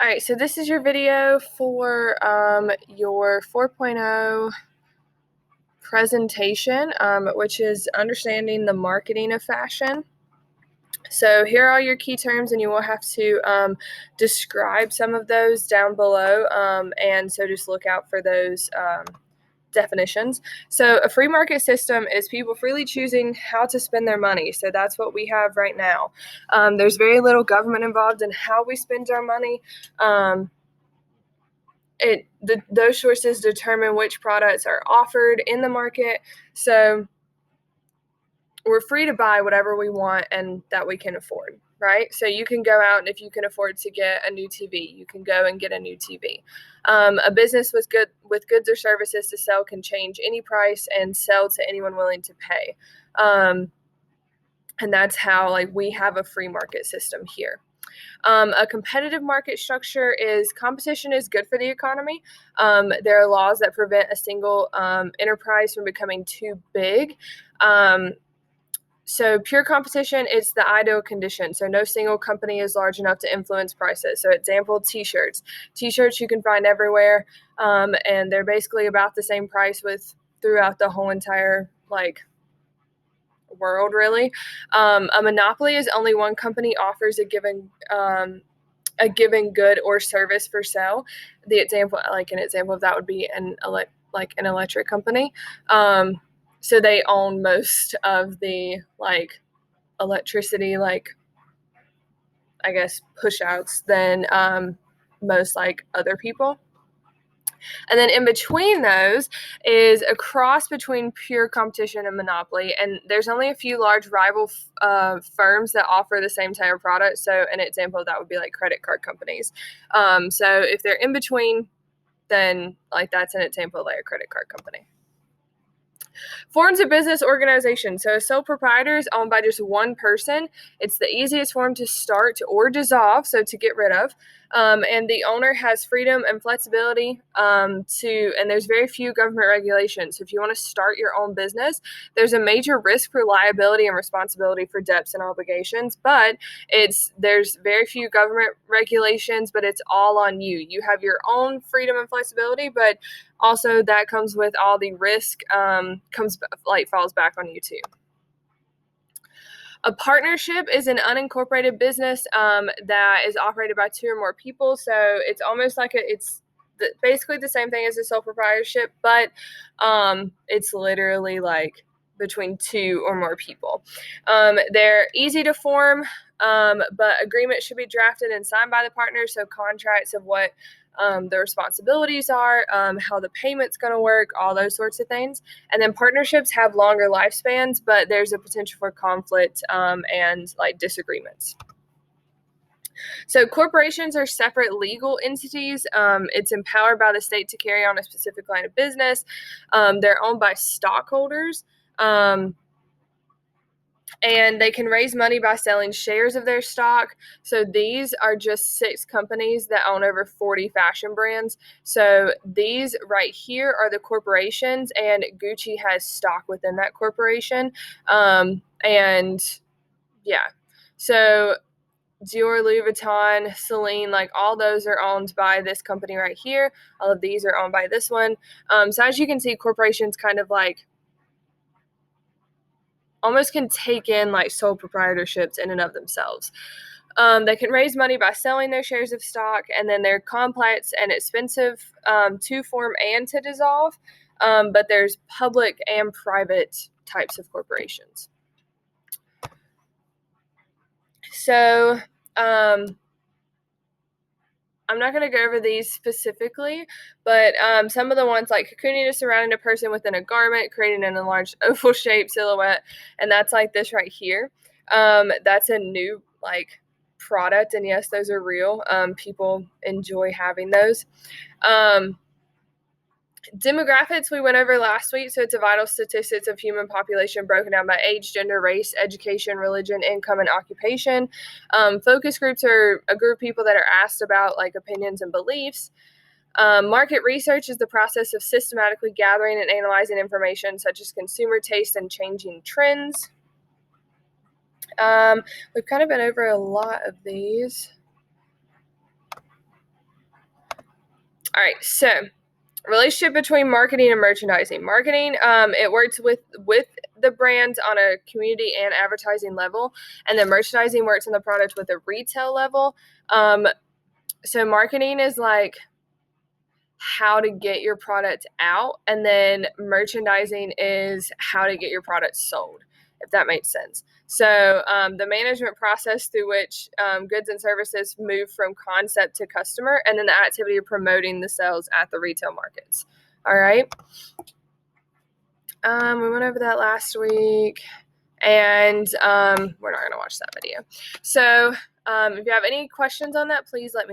All right, so this is your video for your 4.0 presentation, which is understanding the marketing of fashion. So here are your key terms, and you will have to describe some of those down below, and so just look out for those definitions. So a free market system is people freely choosing how to spend their money. So that's what we have right now. There's very little government involved in how we spend our money. Those sources determine which products are offered in the market. So we're free to buy whatever we want and that we can afford, right? So you can go out, and if you can afford to get a new TV, you can go and get a new TV. A business with goods or services to sell can change any price and sell to anyone willing to pay. And that's how we have a free market system here. A competitive market structure is competition is good for the economy. There are laws that prevent a single enterprise from becoming too big. So pure competition is the ideal condition. So no single company is large enough to influence prices. So example, t-shirts. T-shirts you can find everywhere, and they're basically about the same price throughout the whole entire world, really. A monopoly is only one company offers a given good or service for sale. An example of that would be an electric company. So they own most of the electricity, I guess, push outs than most other people. And then in between those is a cross between pure competition and monopoly. And there's only a few large rival firms that offer the same type of product. So an example of that would be credit card companies. So if they're in between, then that's an example of a credit card company. Forms of business organization. So a sole proprietor is owned by just one person. It's the easiest form to start or dissolve, so to get rid of. And the owner has freedom and flexibility and there's very few government regulations. So if you want to start your own business, there's a major risk for liability and responsibility for debts and obligations, but there's very few government regulations, but it's all on you. You have your own freedom and flexibility, but also that comes with all the risk falls back on you too. A partnership is an unincorporated business that is operated by two or more people. So it's almost it's basically the same thing as a sole proprietorship, but it's literally between two or more people. They're easy to form, but agreements should be drafted and signed by the partners. So contracts of what the responsibilities are, how the payment's going to work, all those sorts of things. And then partnerships have longer lifespans, but there's a potential for conflict and disagreements. So corporations are separate legal entities. It's empowered by the state to carry on a specific line of business. They're owned by stockholders. And they can raise money by selling shares of their stock. So these are just 6 companies that own over 40 fashion brands. So these right here are the corporations, and Gucci has stock within that corporation. And yeah, so Dior, Louis Vuitton, Celine, all those are owned by this company right here. All of these are owned by this one. So as you can see, corporations kind of almost can take in sole proprietorships in and of themselves. They can raise money by selling their shares of stock, and then they're complex and expensive to form and to dissolve. But there's public and private types of corporations. So I'm not going to go over these specifically, but some of the ones cocooning is surrounding a person within a garment, creating an enlarged oval shape silhouette, and that's this right here. That's a new product, and yes, those are real. People enjoy having those. Demographics we went over last week, so it's a vital statistics of human population broken down by age, gender, race, education, religion, income, and occupation. Focus groups are a group of people that are asked about opinions and beliefs. Market research is the process of systematically gathering and analyzing information such as consumer taste and changing trends. We've kind of been over a lot of these. All right, so relationship between marketing and merchandising. Marketing, it works with the brands on a community and advertising level, and then merchandising works on the product with a retail level. So marketing is like how to get your product out, and then merchandising is how to get your product sold, if that makes sense. So the management process through which goods and services move from concept to customer, and then the activity of promoting the sales at the retail markets. All right. We went over that last week, and we're not going to watch that video. So if you have any questions on that, please let me know.